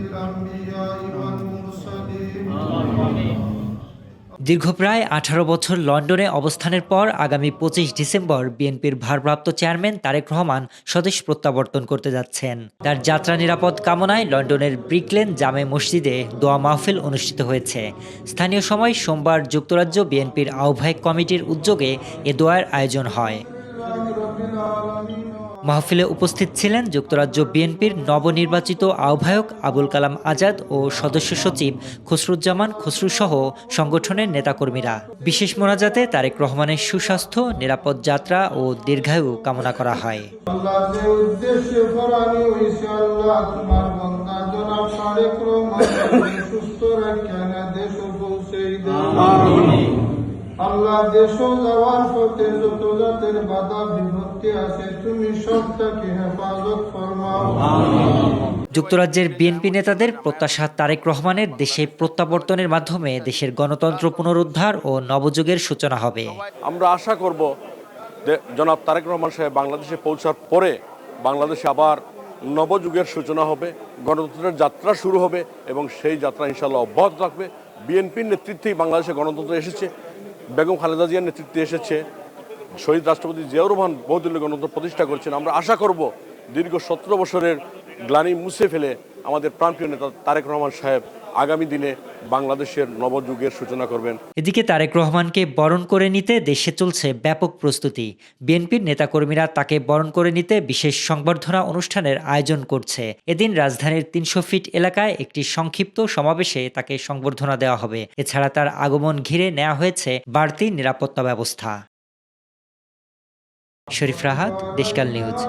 الأنبياء والمرسلين দীর্ঘ প্রায় ১৮ বছর লন্ডনে অবস্থানের পর আগামী ২৫ ডিসেম্বর বিএনপির ভারপ্রাপ্ত চেয়ারম্যান তারেক রহমান স্বদেশ প্রত্যাবর্তন করতে যাচ্ছেন। তার যাত্রা নিরাপদ কামনায় লন্ডনের ব্রিকলেন জামে মসজিদে দোয়া মাহফিল অনুষ্ঠিত হয়েছে। স্থানীয় সময় সোমবার যুক্তরাজ্য বিএনপির আহ্বায়ক কমিটির উদ্যোগে এ দোয়ার আয়োজন হয়। মাহফিলে উপস্থিত ছিলেন যুক্তরাজ্য বিএনপির নবনির্বাচিত আহ্বায়ক আবুল কালাম আজাদ ও সদস্য সচিব খসরুজ্জামান খসরুসহ সংগঠনের নেতাকর্মীরা। বিশেষ মোনাজাতে তারেক রহমানের সুস্বাস্থ্য, নিরাপদ যাত্রা ও দীর্ঘায়ু কামনা করা হয়। আল্লাহ দেশ যাওয়ার পথে যত জাতের বাধা বিপত্তি আছে তুমি সবটাকে হেফাজত ফরমাও। যুক্তরাজ্যের বিএনপি নেতাদের প্রত্যাশা তারেক রহমানের দেশে প্রত্যাবর্তনের মাধ্যমে দেশের গণতন্ত্র পুনরুদ্ধার ও নবযুগের সূচনা হবে। আমরা আশা করব জনাব তারেক রহমান সাহেব বাংলাদেশে পৌঁছার পরে বাংলাদেশে আবার নবযুগের সূচনা হবে, গণতন্ত্রের যাত্রা শুরু হবে এবং সেই যাত্রা ইনশাআল্লাহ অব্যাহত থাকবে। বিএনপির নেতৃত্বেই বাংলাদেশে গণতন্ত্র এসেছে, বেগম খালেদা জিয়ার নেতৃত্বে এসেছে, শহীদ রাষ্ট্রপতি জিয়াউর রহমান বহুদলীয় গণতন্ত্র প্রতিষ্ঠা করেছেন। আমরা আশা করব দীর্ঘ ১৭ বছরের গ্লানি মুছে ফেলে আমাদের প্রাণপ্রিয় নেতা তারেক রহমান সাহেব আগামী দিনে বাংলাদেশের নবযুগের সূচনা করবেন। এদিকে তারেক রহমানকে বরণ করে নিতে দেশে চলছে ব্যাপক প্রস্তুতি। বিএনপির নেতাকর্মীরা তাকে বরণ করে নিতে বিশেষ সংবর্ধনা অনুষ্ঠানের আয়োজন করছে। এদিন রাজধানীর ৩০০ ফিট এলাকায় একটি সংক্ষিপ্ত সমাবেশে তাকে সংবর্ধনা দেওয়া হবে। এছাড়া তার আগমন ঘিরে নেওয়া হয়েছে বাড়তি নিরাপত্তা ব্যবস্থা। শরীফ রাহাত, দেশকাল নিউজ।